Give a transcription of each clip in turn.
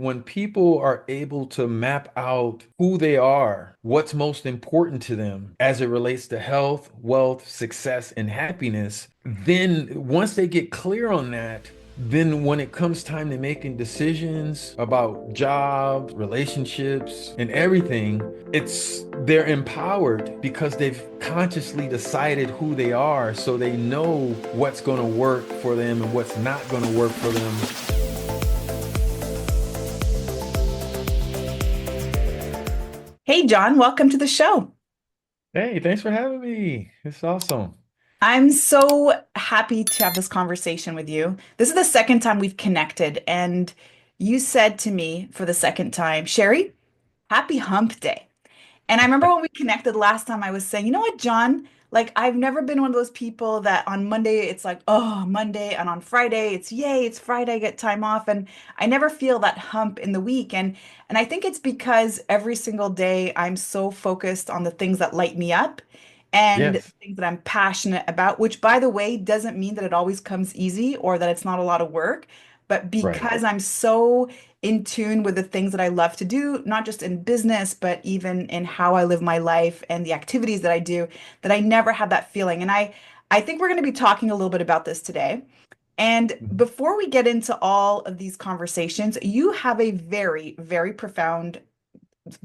when people are able to map out who they are, what's most important to them as it relates to health, wealth, success, and happiness, then once they get clear on that, then when it comes time to making decisions about jobs, relationships, and everything, they're empowered because they've consciously decided who they are, so they know what's going to work for them and what's not going to work for them. Hey, John, welcome to the show. Hey, thanks for having me. It's awesome. I'm so happy to have this conversation with you. This is the second time we've connected, and you said to me for the second time, Sherry, happy hump day. And I remember when we connected last time, I was saying, you know what, John? Like, I've never been one of those people that on Monday, it's like, oh, Monday. And on Friday, it's yay, it's Friday, I get time off. And I never feel that hump in the week. And I think it's because every single day I'm so focused on the things that light me up and Yes, things that I'm passionate about, which, by the way, doesn't mean that it always comes easy or that it's not a lot of work. But right. because I'm so in tune with the things that I love to do, not just in business, but even in how I live my life and the activities that I do, that I never had that feeling. And I think we're going to be talking a little bit about this today. And Mhm. before we get into all of these conversations, you have a very, very profound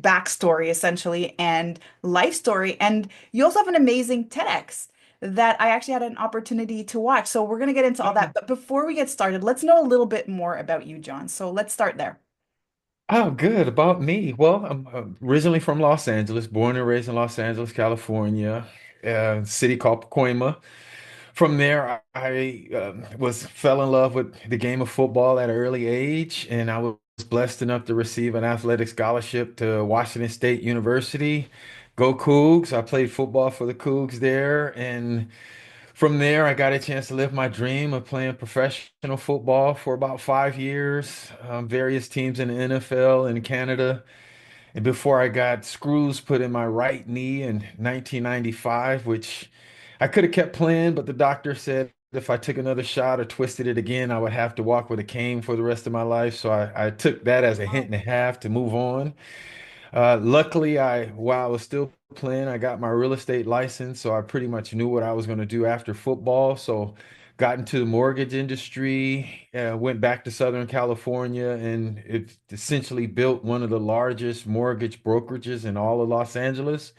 backstory, essentially, and life story. And you also have an amazing TEDx that I actually had an opportunity to watch. So we're going to get into all that. But before we get started, let's know a little bit more about you, John. So let's start there. Oh, good. About me. Well, I'm originally from Los Angeles, born and raised in Los Angeles, California, city called Pacoima. From there, I was fell in love with the game of football at an early age, and I was blessed enough to receive an athletic scholarship to Washington State University. Go Cougs! I played football for the Cougs there, and from there, I got a chance to live my dream of playing professional football for about 5 years, various teams in the NFL in Canada. And before I got screws put in my right knee in 1995, which I could have kept playing, but the doctor said if I took another shot or twisted it again, I would have to walk with a cane for the rest of my life. So I took that as a hint and a half to move on. Luckily, while I was still playing, I got my real estate license, so I pretty much knew what I was going to do after football. So, got into the mortgage industry, went back to Southern California, and it essentially built one of the largest mortgage brokerages in all of Los Angeles.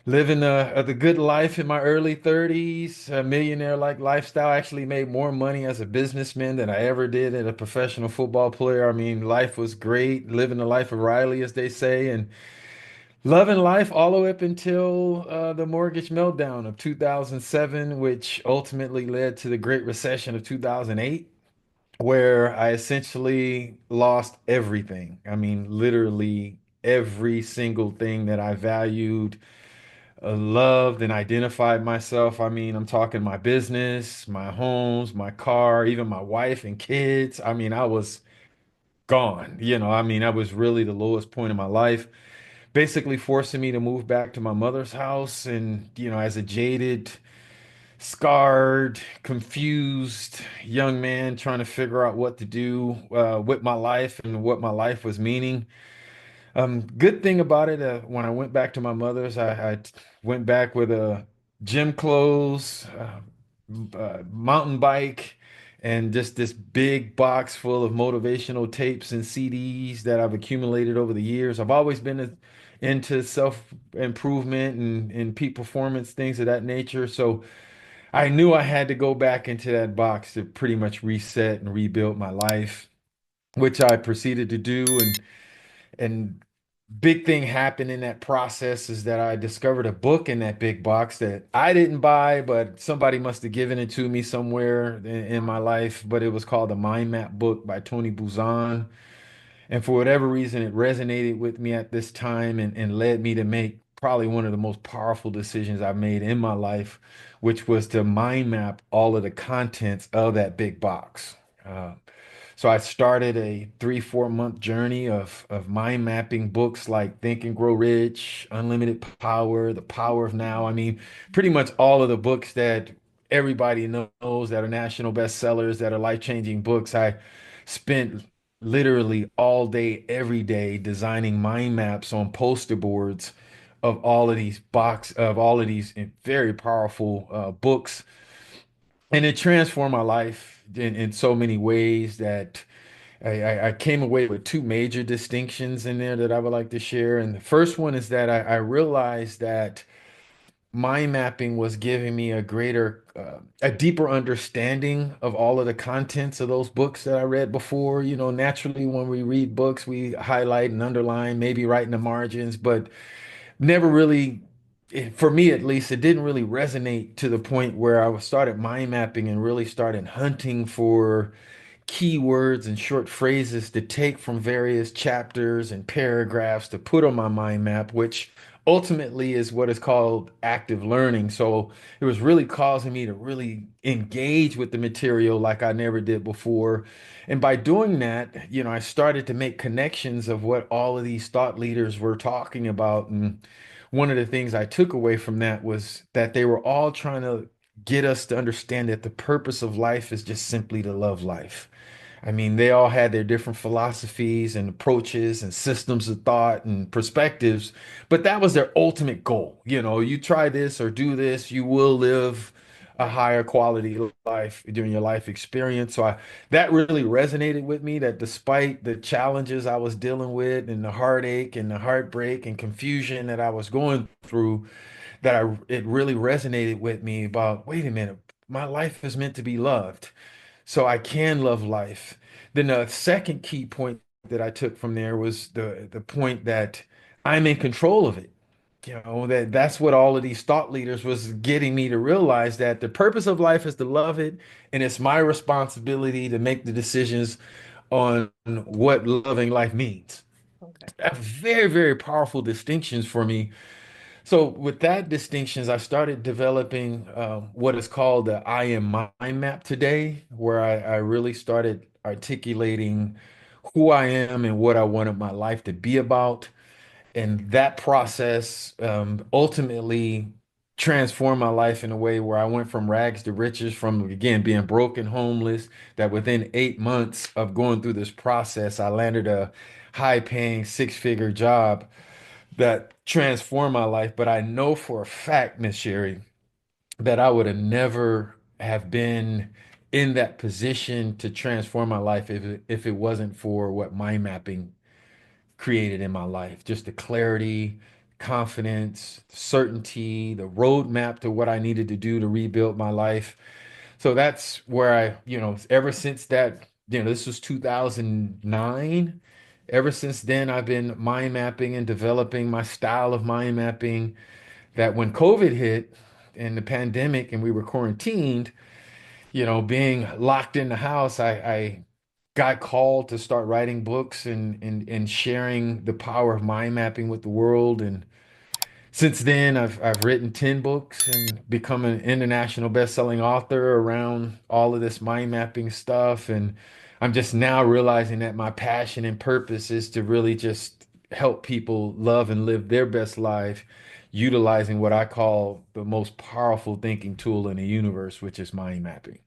Living the good life in my early 30s, a millionaire-like lifestyle. Actually made more money as a businessman than I ever did as a professional football player. I mean, life was great, living the life of Riley, as they say, and loving life all the way up until the mortgage meltdown of 2007, which ultimately led to the Great Recession of 2008, where I essentially lost everything. I mean, literally every single thing that I valued, loved, and identified myself. I mean, I'm talking my business, my homes, my car, even my wife and kids. I mean, I was gone. I mean, that was really the lowest point in my life, basically forcing me to move back to my mother's house. And, as a jaded, scarred, confused young man trying to figure out what to do with my life and what my life was meaning. Good thing about it, when I went back to my mother's, I went back with gym clothes, mountain bike, and just this big box full of motivational tapes and CDs that I've accumulated over the years. I've always been into self-improvement and peak performance, things of that nature. So I knew I had to go back into that box to pretty much reset and rebuild my life, which I proceeded to do. And big thing happened in that process is that I discovered a book in that big box that I didn't buy, but somebody must have given it to me somewhere in my life. But it was called the Mind Map book by Tony Buzan. And for whatever reason, it resonated with me at this time and led me to make probably one of the most powerful decisions I've made in my life, which was to mind map all of the contents of that big box. Uh, so I started a 3, 4 month journey of mind mapping books like Think and Grow Rich, Unlimited Power, The Power of Now. I mean, pretty much all of the books that everybody knows that are national bestsellers, that are life-changing books. I spent literally all day, every day, designing mind maps on poster boards of all of these very powerful books, and it transformed my life in so many ways that I came away with two major distinctions in there that I would like to share. And the first one is that I realized that mind mapping was giving me a deeper understanding of all of the contents of those books that I read before. You know, naturally, when we read books, we highlight and underline, maybe write in the margins, but never really, for me at least, it didn't really resonate to the point where started mind mapping and really started hunting for keywords and short phrases to take from various chapters and paragraphs to put on my mind map, which ultimately is what is called active learning. So it was really causing me to really engage with the material like I never did before. And by doing that, you know, I started to make connections of what all of these thought leaders were talking about. And one of the things I took away from that was that they were all trying to get us to understand that the purpose of life is just simply to love life. I mean, they all had their different philosophies and approaches and systems of thought and perspectives, but that was their ultimate goal. You know, you try this or do this, you will live a higher quality life during your life experience. That really resonated with me that despite the challenges I was dealing with and the heartache and the heartbreak and confusion that I was going through, it really resonated with me about, wait a minute, my life is meant to be loved so I can love life. Then the second key point that I took from there was the point that I'm in control of it. You know, that's what all of these thought leaders was getting me to realize that the purpose of life is to love it, and it's my responsibility to make the decisions on what loving life means. Okay. Very, very powerful distinctions for me so with that distinctions, I started developing what is called the I am mind map today, where I really started articulating who I am and what I wanted my life to be about. And that process ultimately transformed my life in a way where I went from rags to riches, from again being broke and homeless, that within 8 months of going through this process, I landed a high paying six-figure job that transformed my life. But I know for a fact, Miss Sherry, that I would have never have been in that position to transform my life if it wasn't for what mind mapping created in my life. Just the clarity, confidence, certainty, the roadmap to what I needed to do to rebuild my life. So that's where ever since that, this was 2009. Ever since then, I've been mind mapping and developing my style of mind mapping that when COVID hit and the pandemic and we were quarantined, being locked in the house, I got called to start writing books and sharing the power of mind mapping with the world. And since then, I've written 10 books and become an international best-selling author around all of this mind mapping stuff. And I'm just now realizing that my passion and purpose is to really just help people love and live their best life, utilizing what I call the most powerful thinking tool in the universe, which is mind mapping.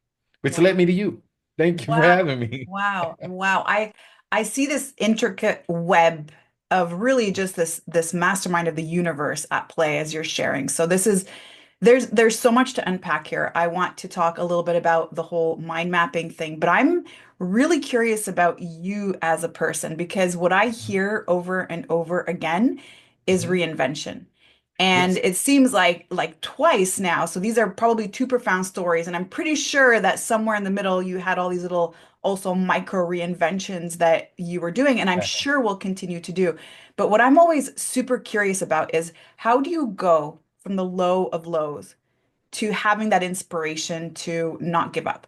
Which led me to you. Thank you for Wow. having me. Wow. Wow. I see this intricate web of really just this mastermind of the universe at play as you're sharing. So this is there's so much to unpack here. I want to talk a little bit about the whole mind mapping thing, but I'm really curious about you as a person because what I hear over and over again is Mhm. reinvention. And Yes. it seems like twice now. So these are probably two profound stories, and I'm pretty sure that somewhere in the middle you had all these little also micro reinventions that you were doing, and I'm sure will continue to do. But what I'm always super curious about is how do you go from the low of lows to having that inspiration to not give up,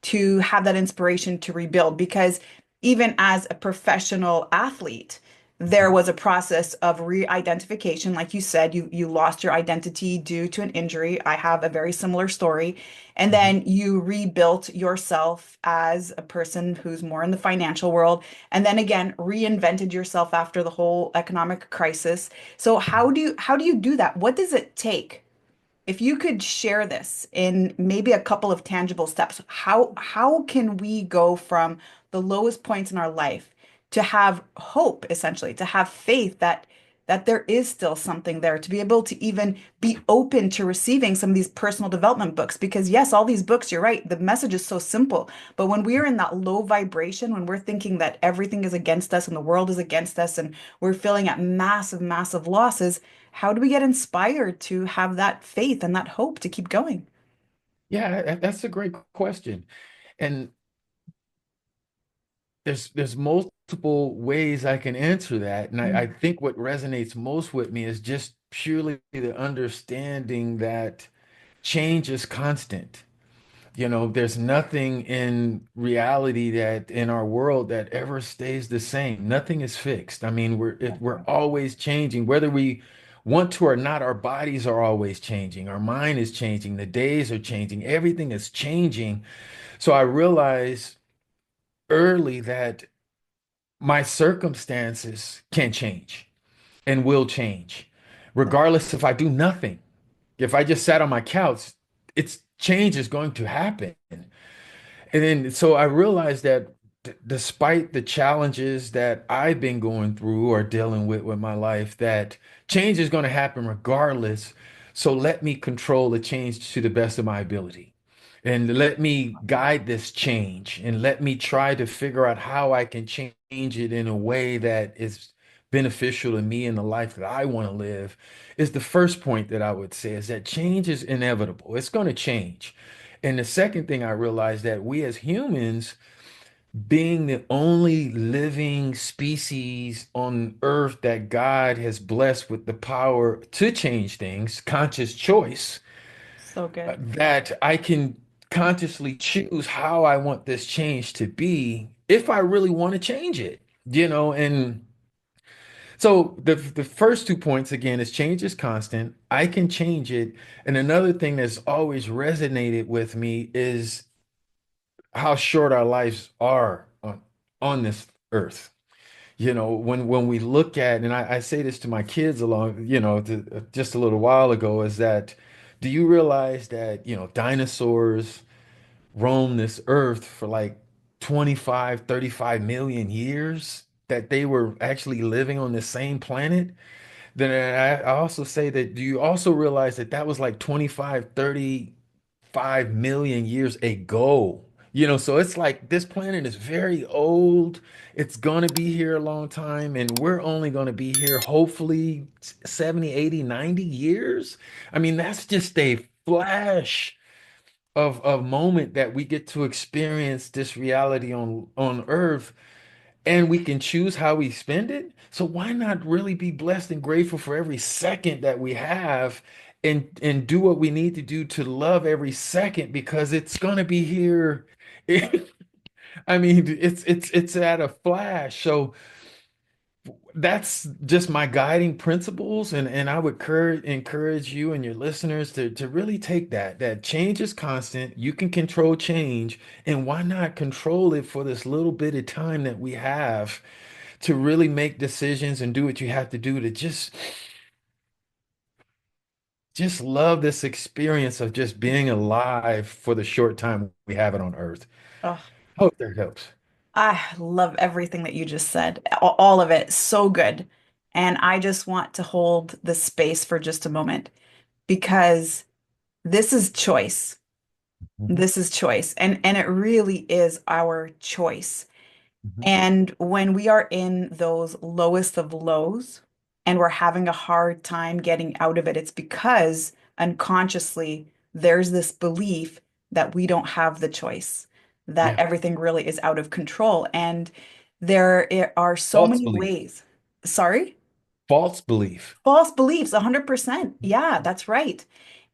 to have that inspiration to rebuild? Because even as a professional athlete, there Mhm. was a process of re-identification. Like you said, you lost your identity due to an injury. I have a very similar story. And Mhm. then you rebuilt yourself as a person who's more in the financial world. And then again, reinvented yourself after the whole economic crisis. So how do you do that? What does it take? if you could share this in maybe a couple of tangible steps, how can we go from the lowest points in our life to have hope, essentially, to have faith that there is still something there, to be able to even be open to receiving some of these personal development books? Because yes, all these books, you're right, the message is so simple. But when we're in that low vibration, when we're thinking that everything is against us and the world is against us, and we're feeling at massive, massive losses, how do we get inspired to have that faith and that hope to keep going? Yeah, that's a great question. And there's multiple ways I can answer that. And I Mm. think what resonates most with me is just purely the understanding that change is constant. There's nothing in reality that in our world that ever stays the same. Nothing is fixed. I mean, we're always changing, whether we want to or not. Our bodies are always changing. Our mind is changing. The days are changing. Everything is changing. So I realized early that my circumstances can change and will change, regardless if I do nothing. If I just sat on my couch, it's change is going to happen. And then, so I realized that despite the challenges that I've been going through or dealing with my life, that change is going to happen regardless. So let me control the change to the best of my ability. And let me guide this change and let me try to figure out how I can change it in a way that is beneficial to me and the life that I want to live. Is the first point that I would say is that change is inevitable. It's going to change. And the second thing I realized that we as humans, being the only living species on earth that God has blessed with the power to change things, conscious choice, So good. that I can consciously choose how I want this change to be if I really want to change it, and so the first 2 points again is change is constant. I can change it. And another thing that's always resonated with me is how short our lives are on this earth. When we look at, and I say this to my kids just a little while ago, is that do you realize that, dinosaurs roamed this earth for like 25, 35 million years, that they were actually living on the same planet? Then I also say that do you also realize that that was like 25, 35 million years ago? So it's like this planet is very old. It's going to be here a long time, and we're only going to be here hopefully 70, 80, 90 years. I mean, that's just a flash of moment that we get to experience this reality on Earth, and we can choose how we spend it. So why not really be blessed and grateful for every second that we have, and do what we need to do to love every second, because it's gonna be here. I mean, it's at a flash. So that's just my guiding principles, and I would encourage you and your listeners to really take that change is constant. You can control change, and why not control it for this little bit of time that we have to really make decisions and do what you have to do to just love this experience of just being alive for the short time we have it on Earth. Oh, Hope that helps. I love everything that you just said. All of it. So good. And I just want to hold the space for just a moment because this is choice. Mhm, This is choice. And it really is our choice. mhm. And when we are in those lowest of lows and we're having a hard time getting out of it, it's because unconsciously there's this belief that we don't have the choice, that Yeah, everything really is out of control. And are so false many belief. ways. Sorry? False belief. False beliefs, 100%. Yeah, that's right.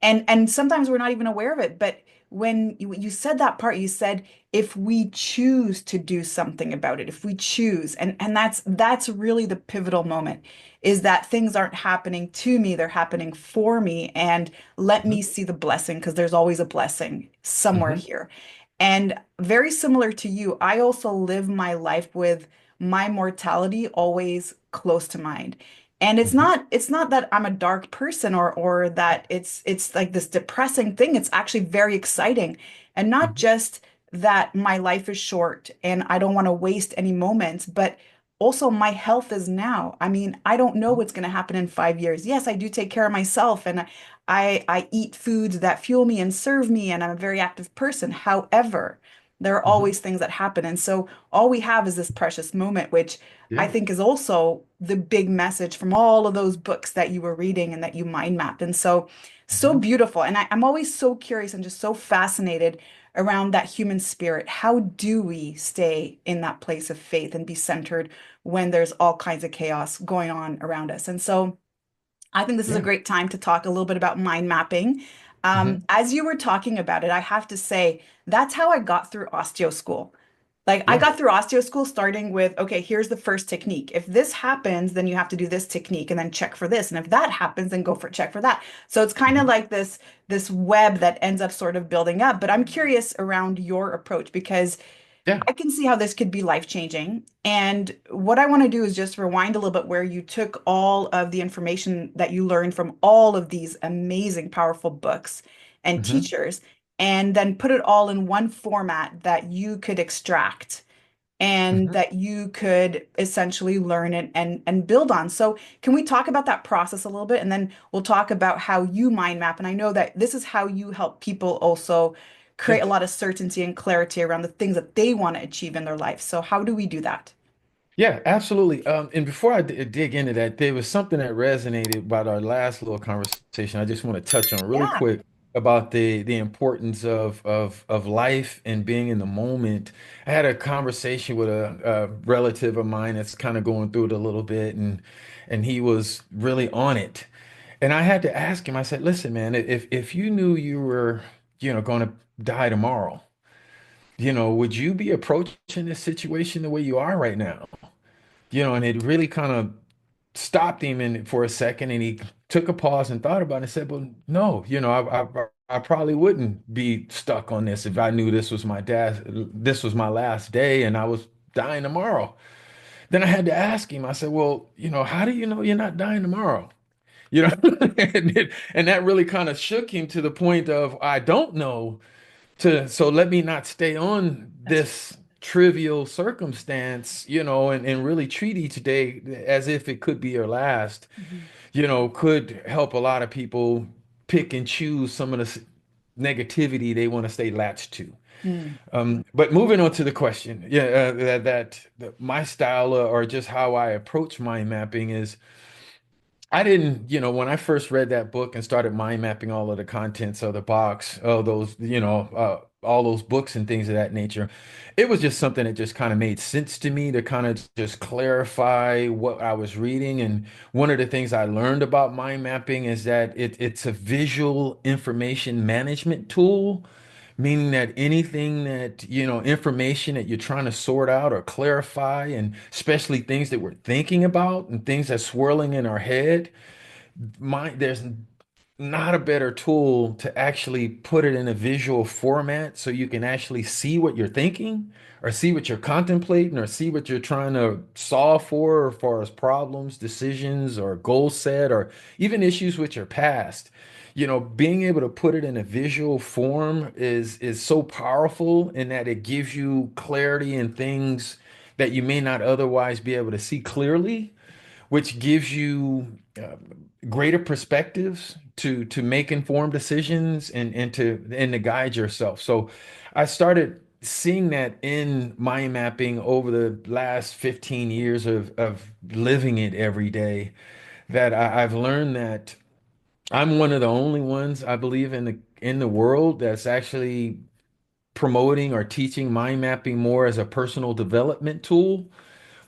And sometimes we're not even aware of it. But when you said that part, you said if we choose to do something about it, if we choose, and that's really the pivotal moment, is that things aren't happening to me, they're happening for me. And let me Mhm, see the blessing, because there's always a blessing somewhere mhm, here. And very similar to you, I also live my life with my mortality always close to mind. And Hmm. it's not that I'm a dark person or that it's like this depressing thing. It's actually very exciting. And not Hmm. just that my life is short and I don't want to waste any moments, but also my health is now. I mean, I don't know what's going to happen in 5 years. Yes, I do take care of myself and I eat foods that fuel me and serve me, and I'm a very active person. However, there are Hmm. always things that happen. And so all we have is this precious moment, which I Yeah. think is also the big message from all of those books that you were reading and that you mind mapped. And so, so Hmm. beautiful. And I'm always so curious and just so fascinated around that human spirit. How do we stay in that place of faith and be centered when there's all kinds of chaos going on around us? And so, I think this is a Yeah. great time to talk a little bit about mind mapping. Hmm. As you were talking about it, I have to say that's how I got through osteo school. Like I Yeah. got through osteo school starting with, okay, here's the first technique. If this happens, then you have to do this technique and then check for this. And if that happens, then go for check for that. So it's kind of Hmm. like this web that ends up sort of building up. But I'm curious around your approach because Yeah. I can see how this could be life-changing. And what I want to do is just rewind a little bit where you took all of the information that you learned from all of these amazing, powerful books and Hmm. teachers, and then put it all in one format that you could extract and Hmm. that you could essentially learn it and build on. So, can we talk about that process a little bit? And then we'll talk about how you mind map. And I know that this is how you help people also create Yeah. a lot of certainty and clarity around the things that they want to achieve in their life. So, how do we do that? Yeah, absolutely. And before I dig into that, there was something that resonated about our last little conversation. I just want to touch on really Yeah. quick about the importance of life and being in the moment. I had a conversation with a relative of mine that's kind of going through it a little bit, and he was really on it. And I had to ask him. I said, "Listen, man, if you knew you were, going to die tomorrow, would you be approaching this situation the way you are right now?" And it really kind of stopped him for a second, and he took a pause and thought about it and said, "Well, no, I probably wouldn't be stuck on this if I knew this was my last day and I was dying tomorrow." Then I had to ask him, I said, "Well, how do you know you're not dying tomorrow?" You know, and that really kind of shook him to the point of, I don't know, so let me not stay on That's this trivial circumstance, and really treat each day as if it could be your last, Mhm. could help a lot of people pick and choose some of the negativity they want to stay latched to. Mm. But moving on to the question, yeah, that my style, or just how I approach mind mapping is, I didn't, when I first read that book and started mind mapping all of the contents of the box, of those, all those books and things of that nature, it was just something that just kind of made sense to me to kind of just clarify what I was reading. And one of the things I learned about mind mapping is that it's a visual information management tool, meaning that anything that, information that you're trying to sort out or clarify, and especially things that we're thinking about and things that's swirling in our head, there's not a better tool to actually put it in a visual format so you can actually see what you're thinking, or see what you're contemplating, or see what you're trying to solve for, as far as problems, decisions, or goal set, or even issues with your past. Being able to put it in a visual form is so powerful in that it gives you clarity in things that you may not otherwise be able to see clearly, which gives you greater perspectives to make informed decisions, and to guide yourself. So I started seeing that in mind mapping over the last 15 years of living it every day, that I've learned that I'm one of the only ones, I believe, in the world that's actually promoting or teaching mind mapping more as a personal development tool.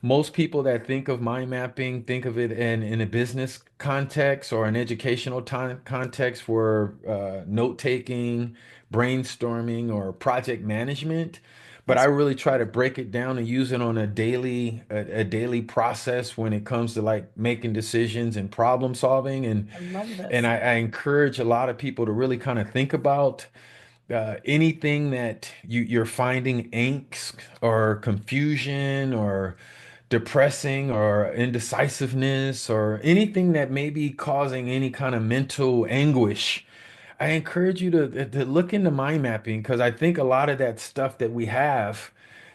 Most people that think of mind mapping think of it in a business context or an educational time context for note taking, brainstorming, or project management. But I That's really try to break it down and use it on a daily process when it comes to like making decisions and problem solving. And I love and this. I encourage a lot of people to really kind of think about anything that you're finding angst or confusion or depressing or indecisiveness or anything that may be causing any kind of mental anguish, I encourage you to look into mind mapping because I think a lot of that stuff that we have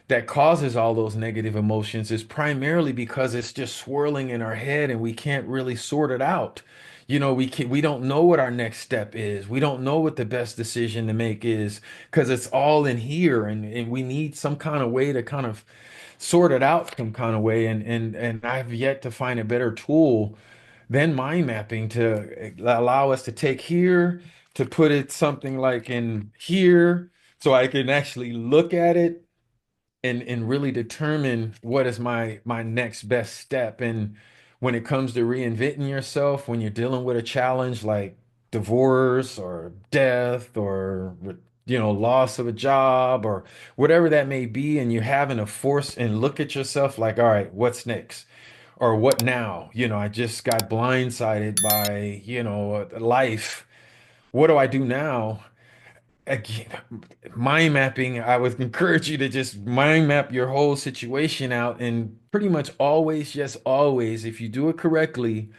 that causes all those negative emotions is primarily because it's just swirling in our head and we can't really sort it out. We don't know what our next step is. We don't know what the best decision to make is because it's all in here and we need some kind of way to kind of sort it out some kind of way. And I've yet to find a better tool than mind mapping to allow us to take here to put it something like in here so I can actually look at it and really determine what is my next best step. And when it comes to reinventing yourself, when you're dealing with a challenge like divorce or death or loss of a job or whatever that may be, and you're having to force and look at yourself like, all right, what's next? Or what now? I just got blindsided by, life. What do I do now? Again, mind mapping, I would encourage you to just mind map your whole situation out and pretty much always, just always, if you do it correctly,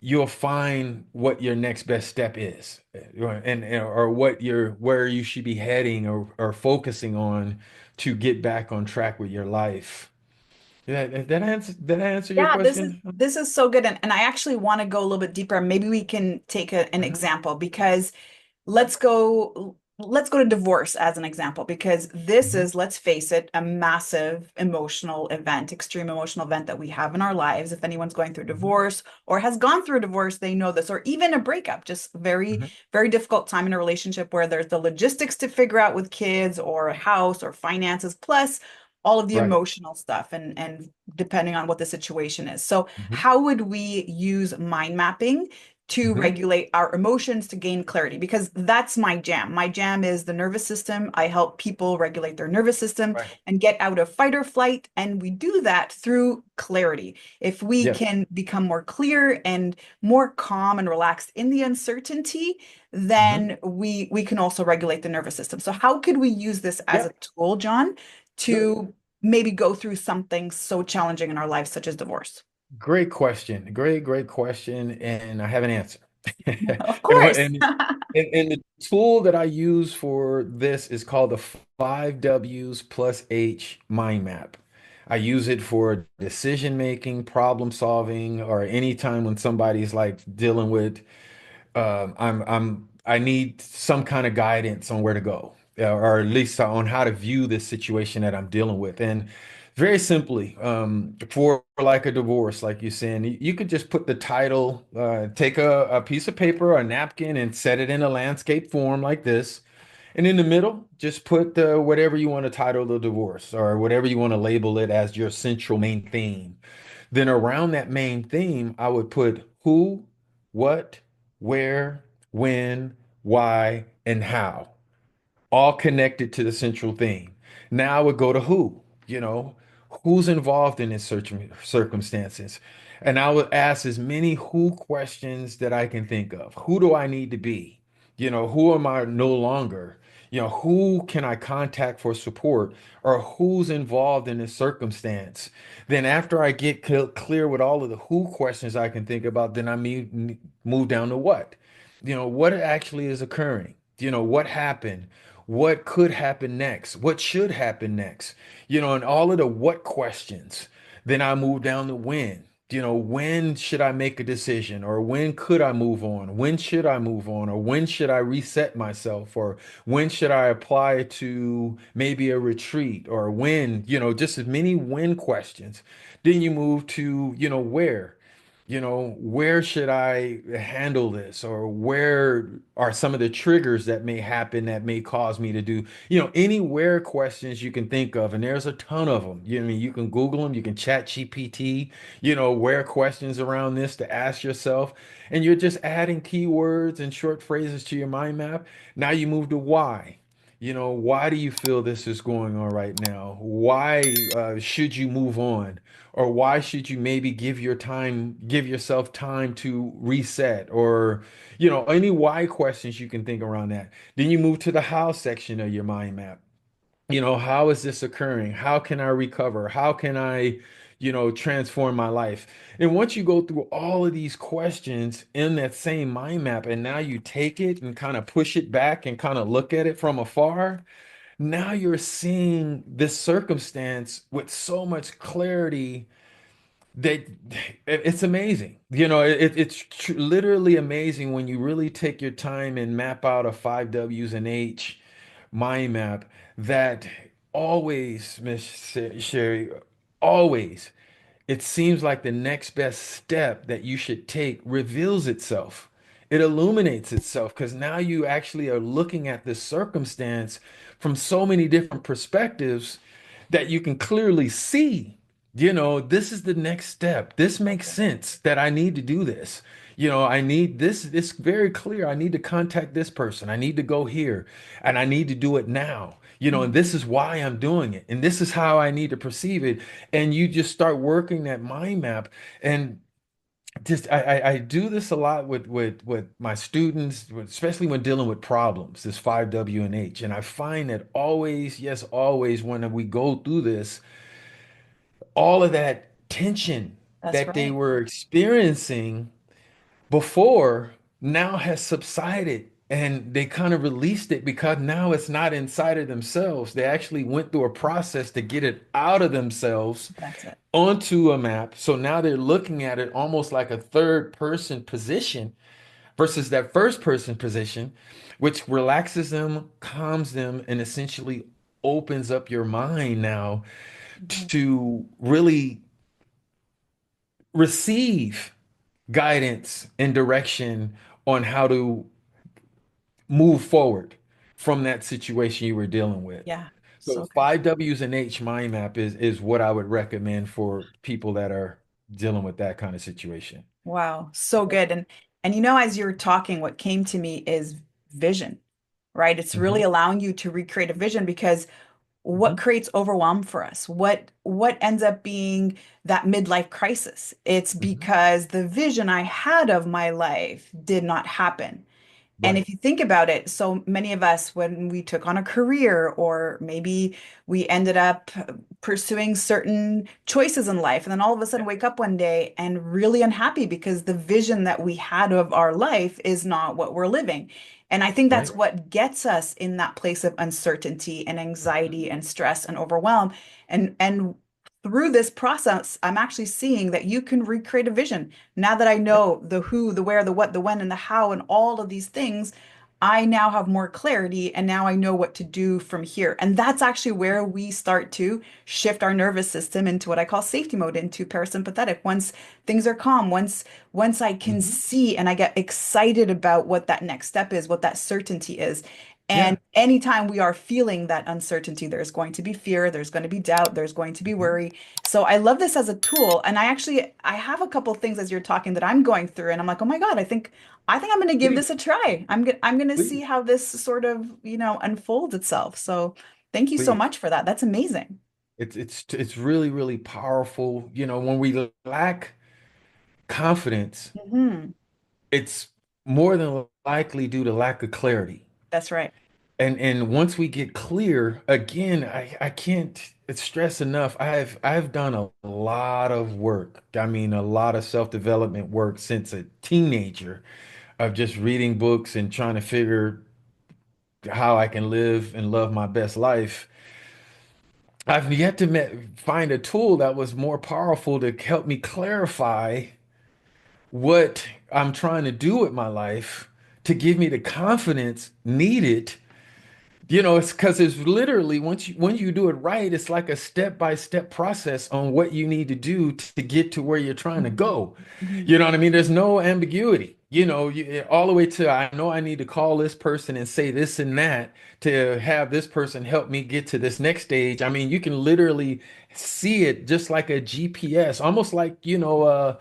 you'll find what your next best step is, or where you should be heading or focusing on to get back on track with your life. Did I answer your Yeah, this is question? this is so good. And I actually want to go a little bit deeper. Maybe we can take an Mhm. example because let's go to divorce as an example because this Mhm. is, let's face it, a massive emotional event, extreme emotional event that we have in our lives. If anyone's going through Mhm. divorce or has gone through a divorce, they know this, or even a breakup, just very, Mhm. very difficult time in a relationship where there's the logistics to figure out with kids or a house or finances, plus all of the Right. emotional stuff and depending on what the situation is. So, Mhm. how would we use mind mapping to Mhm. regulate our emotions to gain clarity? Because that's my jam. My jam is the nervous system. I help people regulate their nervous system Right. and get out of fight or flight. And we do that through clarity. If we Yes. can become more clear and more calm and relaxed in the uncertainty, Mhm. then we can also regulate the nervous system. So how could we use this as Yeah. a tool, John, Good. to maybe go through something so challenging in our lives, such as divorce? Great question. Great question. And I have an answer. Of And what course. and the tool that I use for this is called the 5 W's plus H mind map. I use it for decision making, problem solving, or any time when somebody's like dealing with I need some kind of guidance on where to go, or at least on how to view this situation that I'm dealing with. And very simply, for like a divorce, like you're saying, you could just put the title, take a piece of paper, a napkin, and set it in a landscape form like this. And in the middle, just put whatever you want to title the divorce or whatever you want to label it as your central main theme. Then around that main theme, I would put who, what, where, when, why, and how, all connected to the central theme. Now I would go to who's involved in this circumstances. And I would ask as many who questions that I can think of. Who do I need to be? Who am I no longer? Who can I contact for support or who's involved in this circumstance? Then after I get clear with all of the who questions I can think about, then I move down to what? What actually is occurring? What happened? What could happen next? What should happen next? And all of the what questions. Then I move down to when. When should I make a decision? Or when could I move on? When should I move on? Or when should I reset myself? Or when should I apply to maybe a retreat? Or when, just as many when questions. Then you move to, where. Where should I handle this? Or where are some of the triggers that may happen that may cause me to do, any where questions you can think of. And there's a ton of them. I mean, you can Google them, you can chat GPT, where questions around this to ask yourself. And you're just adding keywords and short phrases to your mind map. Now you move to why. Why do you feel this is going on right now? Why should you move on? Or why should you maybe give yourself time to reset? Or, any why questions you can think around that. Then you move to the how section of your mind map. How is this occurring? How can I recover? How can I, transform my life. And once you go through all of these questions in that same mind map, and now you take it and kind of push it back and kind of look at it from afar, now you're seeing this circumstance with so much clarity that it's amazing. It's literally amazing when you really take your time and map out a five W's and H mind map that always, Miss Sherry, always it seems like the next best step that you should take reveals itself. It illuminates itself because now you actually are looking at this circumstance from so many different perspectives that you can clearly see, this is the next step. This makes sense that I need to do this. I need this. It's very clear. I need to contact this person. I need to go here and I need to do it now. And Mhm. this is why I'm doing it. And this is how I need to perceive it. And you just start working that mind map. And just I do this a lot with my students, especially when dealing with problems, this 5W and H. And I find that always, yes, always when we go through this, all of that tension That's that they right. were experiencing before now has subsided and they kind of released it because now it's not inside of themselves. They actually went through a process to get it out of themselves That's it. onto a map. So now they're looking at it almost like a third person position versus that first person position, which relaxes them, calms them, and essentially opens up your mind now Mhm. to really receive guidance and direction on how to move forward from that situation you were dealing with. Yeah. So So good. five W's and H mind map is what I would recommend for people that are dealing with that kind of situation. Wow. So good. And as you're talking, what came to me is vision, right? It's really Hmm. allowing you to recreate a vision because what Hmm. creates overwhelm for us? What ends up being that midlife crisis? It's Hmm. because the vision I had of my life did not happen. And Right, if you think about it, so many of us, when we took on a career, or maybe we ended up pursuing certain choices in life, and then all of a sudden wake up one day and really unhappy because the vision that we had of our life is not what we're living. And I think that's right. what gets us in that place of uncertainty and anxiety and stress and overwhelm. And through this process, I'm actually seeing that you can recreate a vision. Now that I Yeah. know the who, the where, the what, the when, and the how, and all of these things, I now have more clarity and now I know what to do from here. And that's actually where we start to shift our nervous system into what I call safety mode, into parasympathetic. Once things are calm, once I can Hmm. see and I get excited about what that next step is, what that certainty is. And Yeah. anytime we are feeling that uncertainty, there's going to be fear, there's going to be doubt, there's going to be Hmm. worry. So I love this as a tool. And I have a couple things as you're talking that I'm going through and I'm like, "Oh my God, I think I'm going to give Please, this a try. I'm going to see please, how this sort of, unfolds itself." So thank you so please. much for that. That's amazing. It's really, really powerful. When we lack confidence, Hmm. it's more than likely due to lack of clarity. That's right. And once we get clear, again, I can't stress enough. I've done a lot of work. I mean, a lot of self-development work since a teenager of just reading books and trying to figure how I can live and love my best life. I've yet to find a tool that was more powerful to help me clarify what I'm trying to do with my life to give me the confidence needed. It's because it's literally when you do it right, it's like a step-by-step process on what you need to do to get to where you're trying to Mhm. go. Mhm. You know what I mean? There's no ambiguity. All the way to I know I need to call this person and say this and that to have this person help me get to this next stage. I mean, you can literally see it just like a GPS, almost like, Google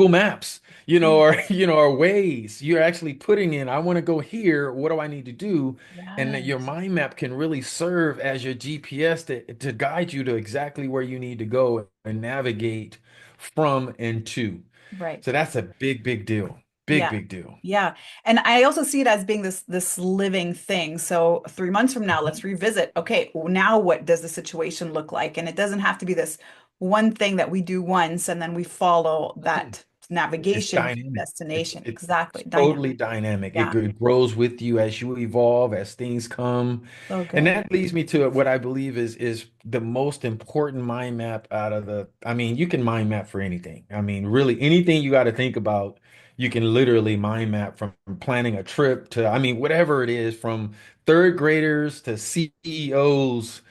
Maps, or Mhm. or Waze. You're actually putting in, I want to go here. What do I need to do? And that your Yes. mind map can really serve as your GPS to guide you to exactly where you need to go and navigate from and to. Right. So that's a big, big deal. Big, Yeah. big deal. Yeah. And I also see it as being this living thing. So 3 months from now, let's revisit. Okay, now what does the situation look like? And it doesn't have to be this one thing that we do once and then we follow Mhm. that It's navigation to dynamic. It's destination. it's Exactly. it's totally Dynamic. dynamic. Yeah. It grows with you as you evolve, as things come. So And good. that leads me to what I believe is the most important mind map out of the, I mean, you can mind map for anything. I mean, really anything you got to think about, you can literally mind map from planning a trip to, I mean, whatever it is, from third graders to CEOs.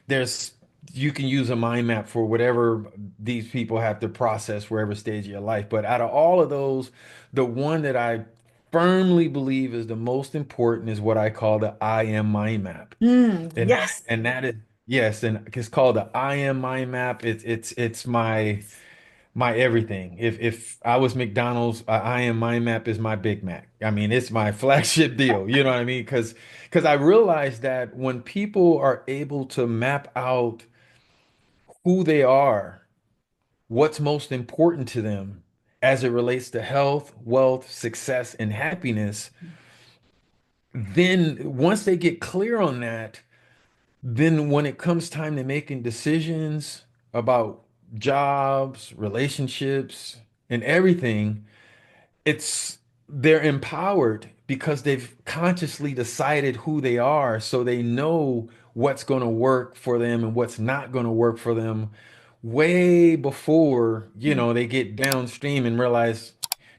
There's You can use a mind map for whatever these people have to process wherever stage of your life. But out of all of those, the one that I firmly believe is the most important is what I call the I am mind map. Yes. And that is yes, and it's called the I am mind map. It's my everything. If I was McDonald's, I am mind map is my Big Mac. I mean, it's my flagship deal. You know what I mean? Because I realized that when people are able to map out who they are, what's most important to them as it relates to health, wealth, success, and happiness, then once they get clear on that, then when it comes time to making decisions about jobs, relationships, and everything, it's they're empowered because they've consciously decided who they are, so they know what's going to work for them and what's not going to work for them way before, they get downstream and realize,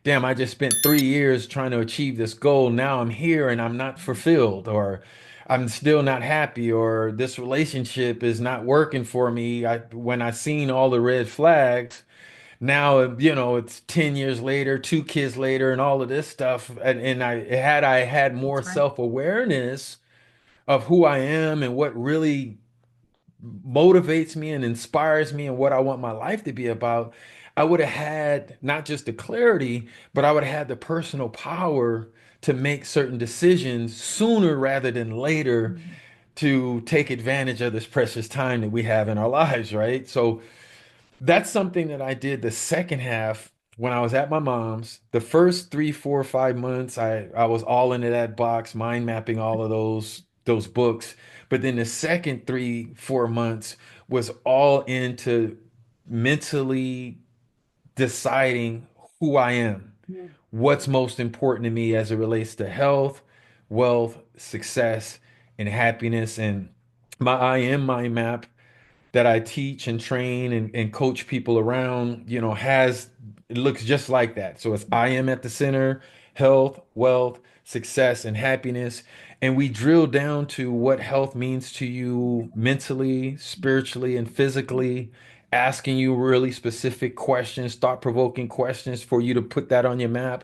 damn, I just spent 3 years trying to achieve this goal. Now I'm here and I'm not fulfilled, or I'm still not happy, or this relationship is not working for me. When I seen all the red flags, now, it's 10 years later, 2 kids later, and all of this stuff. And I had more That's right. self-awareness of who I am and what really motivates me and inspires me and what I want my life to be about, I would have had not just the clarity, but I would have had the personal power to make certain decisions sooner rather than later Mm. to take advantage of this precious time that we have in our lives, right? So that's something that I did the second half when I was at my mom's. The first 3, 4, 5 months, I was all into that box, mind mapping all of those books. But then the second 3, 4 months was all into mentally deciding who I am, Mm. what's most important to me as it relates to health, wealth, success, and happiness. And my I am mind map that I teach and train and coach people around, it looks just like that. So it's I am at the center, health, wealth, success, and happiness. And we drill down to what health means to you mentally, spiritually, and physically, asking you really specific questions, thought-provoking questions for you to put that on your map.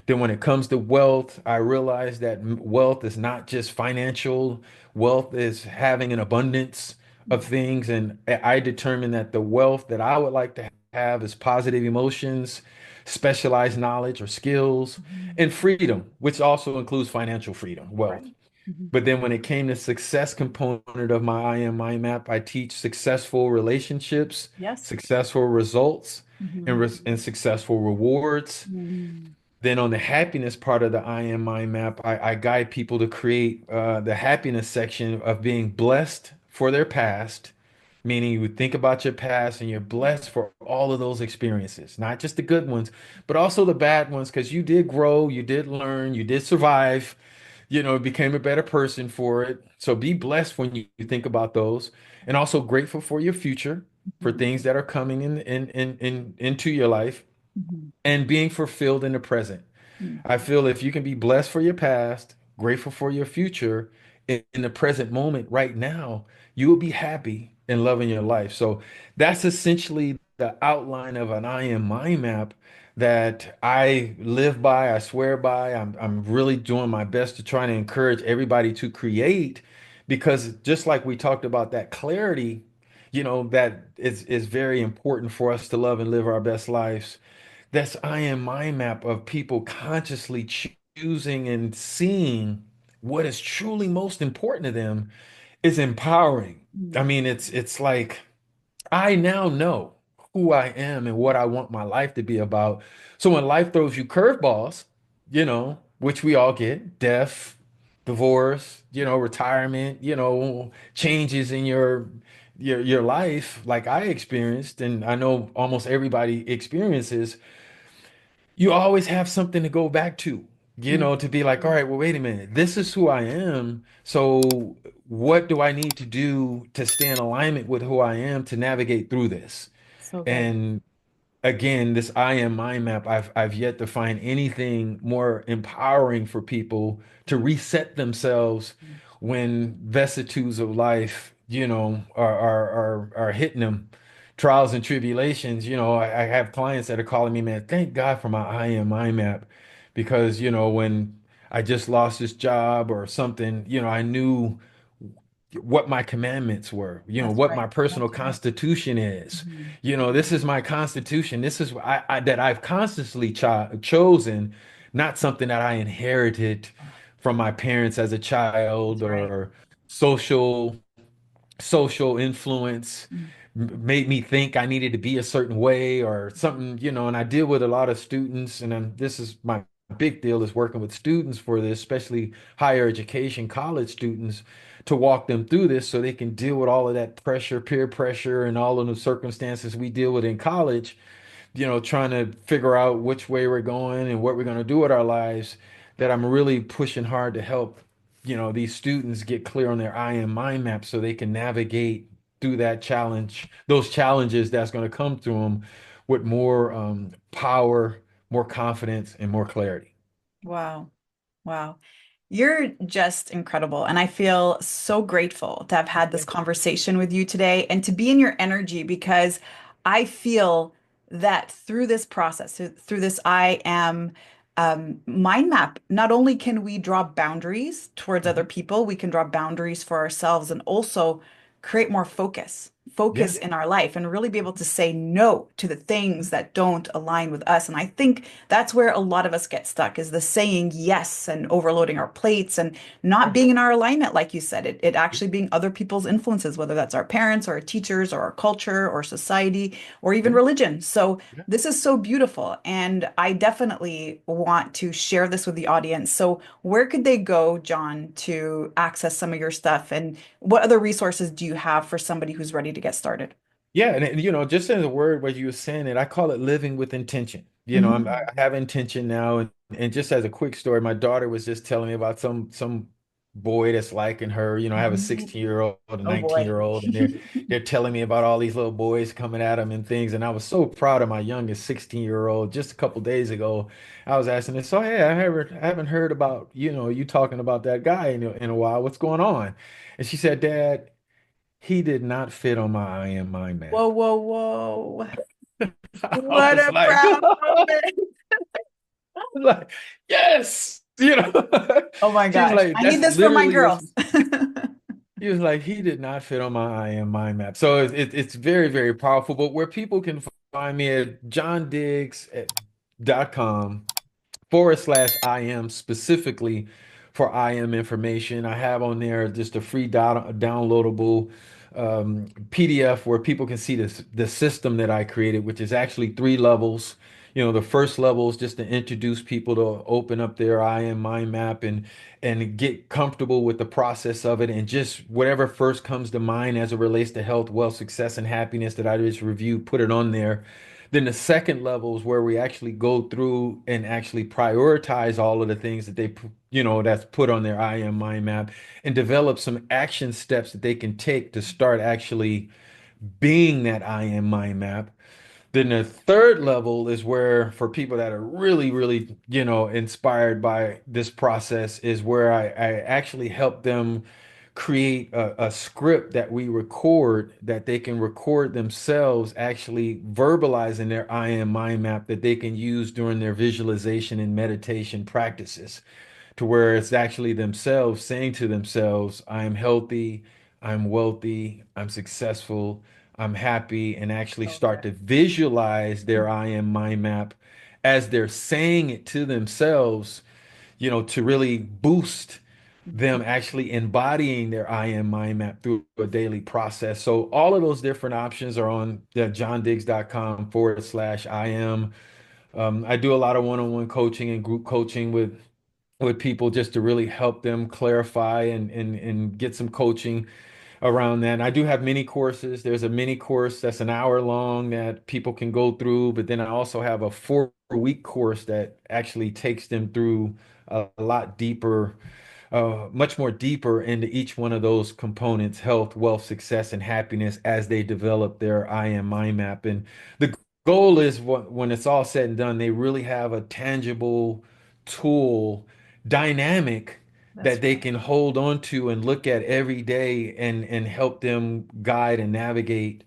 Then when it comes to wealth, I realize that wealth is not just financial. Wealth is having an abundance of things. And I determined that the wealth that I would like to have is positive emotions, specialized knowledge or skills, Mhm. and freedom, which also includes financial freedom, wealth. Right. Mhm. But then when it came to success component of my I am mind map, I teach successful relationships, Yes. successful results, Mhm. and successful rewards. Mhm. Then on the happiness part of the I am mind map, I guide people to create the happiness section of being blessed for their past, meaning you would think about your past and you're blessed for all of those experiences, not just the good ones, but also the bad ones, because you did grow, you did learn, you did survive, became a better person for it. So be blessed when you think about those, and also grateful for your future, for Mhm. things that are coming into your life, Mhm. and being fulfilled in the present. Mhm. I feel if you can be blessed for your past, grateful for your future in the present moment right now, you will be happy and loving your life. So that's essentially the outline of an I am mind map that I live by, I swear by. I'm really doing my best to try to encourage everybody to create, because just like we talked about that clarity, that is very important for us to love and live our best lives. That's I am mind map of people consciously choosing and seeing what is truly most important to them is empowering. I Mhm. mean, it's like I now know who I am and what I want my life to be about. So when life throws you curveballs, which we all get, death, divorce, retirement, changes in your your life, like I experienced, and I know almost everybody experiences, you always have something to go back to, Mm. to be like, all right, well, wait a minute, this is who I am. So what do I need to do to stay in alignment with who I am to navigate through this? So good. And again, this I am mind map, I've yet to find anything more empowering for people to reset themselves when vicissitudes of life, are hitting them, trials and tribulations. I have clients that are calling me, man, thank God for my I am mind map, because when I just lost this job or something, I knew what my commandments were, That's what right. my personal That's right. constitution is. Mhm. This is my constitution. This is that I've consciously chosen, not something that I inherited from my parents as a child That's right. or social social influence Mm. made me think I needed to be a certain way or something, and I deal with a lot of students, and this is my big deal is working with students for this, especially higher education, college students, to walk them through this so they can deal with all of that pressure, peer pressure, and all of the circumstances we deal with in college, trying to figure out which way we're going and what we're going to do with our lives, that I'm really pushing hard to help, these students get clear on their I am mind map so they can navigate through those challenges that's going to come through them with more power, more confidence, and more clarity. Wow. Wow. You're just incredible. And I feel so grateful to have had this Thank conversation with you today and to be in your energy because I feel that through this process, through this I am mind map, not only can we draw boundaries towards you. other Mhm. people, we can draw boundaries for ourselves and also create more focus Yeah. in our life and really be able to say no to the things that don't align with us. And I think that's where a lot of us get stuck is the saying yes and overloading our plates and not Yeah. being in our alignment, like you said, it actually being other people's influences, whether that's our parents or our teachers or our culture or society or even Yeah. religion. So Yeah. this is so beautiful. And I definitely want to share this with the audience. So where could they go, John, to access some of your stuff? And what other resources do you have for somebody who's ready to get started? Yeah, and just in the word where you were saying it, I call it living with intention. I Mm. have intention now, and just as a quick story, my daughter was just telling me about some boy that's liking her. I have a Mhm. 16-year-old, a Oh boy. 19-year-old, and they're telling me about all these little boys coming at them and things. And I was so proud of my youngest 16-year-old. Just a couple days ago, I was asking her, so hey, I haven't heard about, you talking about that guy in a while. What's going on? And she said, Dad, he did not fit on my I am mind map. Whoa, whoa, whoa. I What was a like, proud moment. like, yes, Oh my She was gosh. like, I need that's this for my literally what she girls. said. He was like, he did not fit on my I am mind map. So it's very, very powerful. But where people can find me at johndiggs.com / IM, specifically for IM information. I have on there just a free downloadable PDF where people can see the system that I created, which is actually 3 levels. The first level is just to introduce people to open up their IM mind map and get comfortable with the process of it, and just whatever first comes to mind as it relates to health, wealth, success, and happiness that I just reviewed, put it on there. Then the second level is where we actually go through and actually prioritize all of the things that that's put on their I am mind map, and develop some action steps that they can take to start actually being that I am mind map. Then the third level is where, for people that are really, really, inspired by this process, is where I actually help them create a script that we record, that they can record themselves actually verbalizing their I am mind map, that they can use during their visualization and meditation practices, to where it's actually themselves saying to themselves, I am healthy, I'm wealthy, I'm successful, I'm happy, and actually So start good. to visualize their I am mind map as they're saying it to themselves, to really boost them actually embodying their I am mind map through a daily process. So all of those different options are on the johndiggs.com / IM. I do a lot of one-on-one coaching and group coaching with people just to really help them clarify and get some coaching around that. And I do have mini courses. There's a mini course that's an hour long that people can go through, but then I also have a 4 week course that actually takes them through a lot deeper, much more deeper into each one of those components, health, wealth, success, and happiness as they develop their I am mind map. And the goal is when it's all said and done, they really have a tangible tool, dynamic, That's that they right. can hold on to and look at every day and help them guide and navigate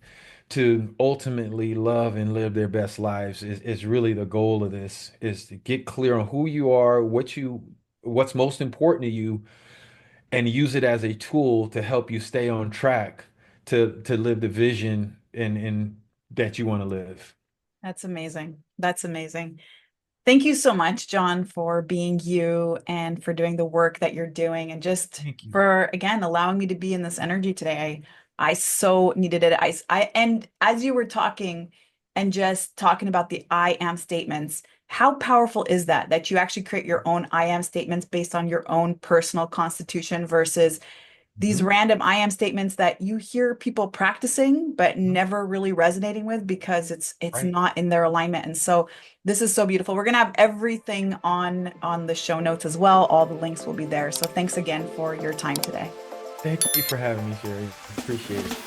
to ultimately love and live their best lives is really the goal of this, is to get clear on who you are, what's most important to you, and use it as a tool to help you stay on track to live the vision and that you want to live. That's amazing. That's amazing. Thank you so much, John, for being you and for doing the work that you're doing and just Thank you. for, again, allowing me to be in this energy today. I so needed it. And as you were talking and just talking about the I am statements, how powerful is that, that you actually create your own I am statements based on your own personal constitution versus these Mhm. random I am statements that you hear people practicing but never really resonating with because it's Right. not in their alignment. And so this is so beautiful. We're gonna have everything on the show notes as well. All the links will be there. So thanks again for your time today. Thank you for having me, Sherry. Appreciate it.